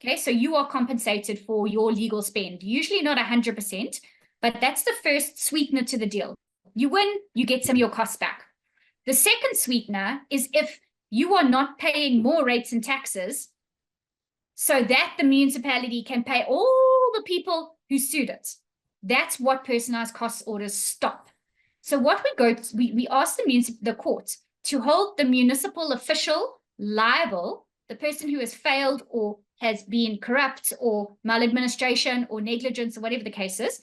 Okay, so you are compensated for your legal spend, usually not 100%, but that's the first sweetener to the deal. You win, you get some of your costs back. The second sweetener is if you are not paying more rates and taxes so that the municipality can pay all the people who sued it. That's what personalized cost orders stop. So what we ask the court to hold the municipal official liable, the person who has failed or has been corrupt or maladministration or negligence or whatever the case is.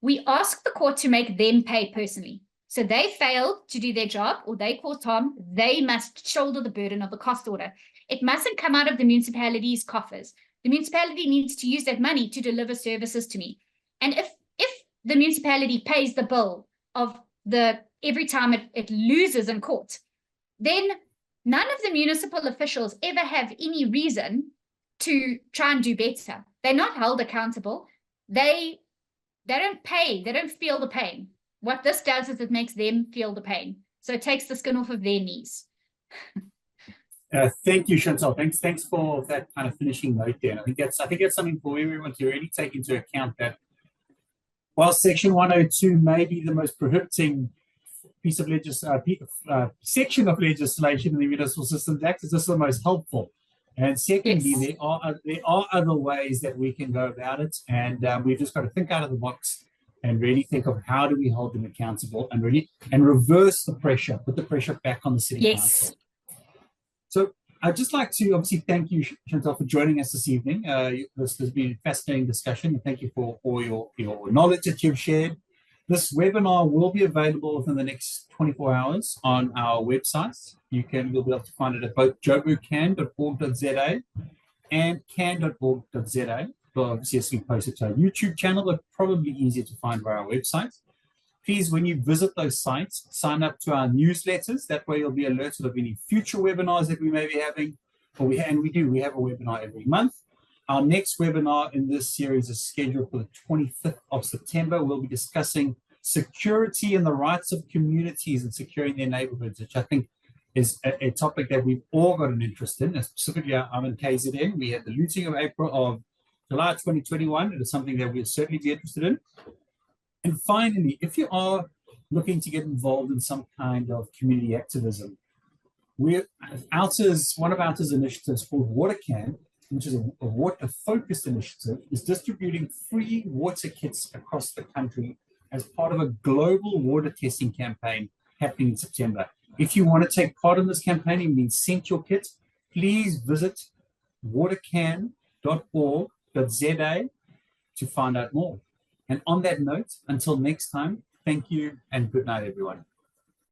We ask the court to make them pay personally. So they failed to do their job or they caused harm, they must shoulder the burden of the cost order. It mustn't come out of the municipality's coffers. The municipality needs to use that money to deliver services to me. And if the municipality pays the bill of every time it loses in court, then none of the municipal officials ever have any reason to try and do better. They're not held accountable. They don't pay. They don't feel the pain. What this does is it makes them feel the pain. So it takes the skin off of their knees.
Thank you, Chantelle. Thanks for that kind of finishing note there. And I think that's something for everyone to really take into account, that while Section 102 may be the most prohibiting piece of section of legislation in the Municipal Systems Act, it's also the most helpful. And secondly, yes, there are other ways that we can go about it, and we've just got to think out of the box and really think of how do we hold them accountable and reverse the pressure, put the pressure back on the city council. So I'd just like to obviously thank you, Chantelle, for joining us this evening. This has been a fascinating discussion, and thank you for all your knowledge that you've shared. This webinar will be available within the next 24 hours on our websites. You'll be able to find it at both jobucan.org.za and can.org.za. We'll obviously post it to our YouTube channel, but probably easier to find by our website. Please, when you visit those sites, sign up to our newsletters. That way you'll be alerted of any future webinars that we may be having. We have a webinar every month. Our next webinar in this series is scheduled for the 25th of September. We'll be discussing security and the rights of communities and securing their neighborhoods, which I think is a topic that we've all got an interest in. And specifically, I'm in KZN. We had the looting of July 2021. It is something that we'll certainly be interested in. And finally, if you are looking to get involved in some kind of community activism, one of OUTA's initiatives called WaterCan, which is a water-focused initiative, is distributing free water kits across the country as part of a global water testing campaign happening in September. If you want to take part in this campaign and be sent your kit, please visit watercan.org.za to find out more. And on that note, until next time, thank you and good night, everyone.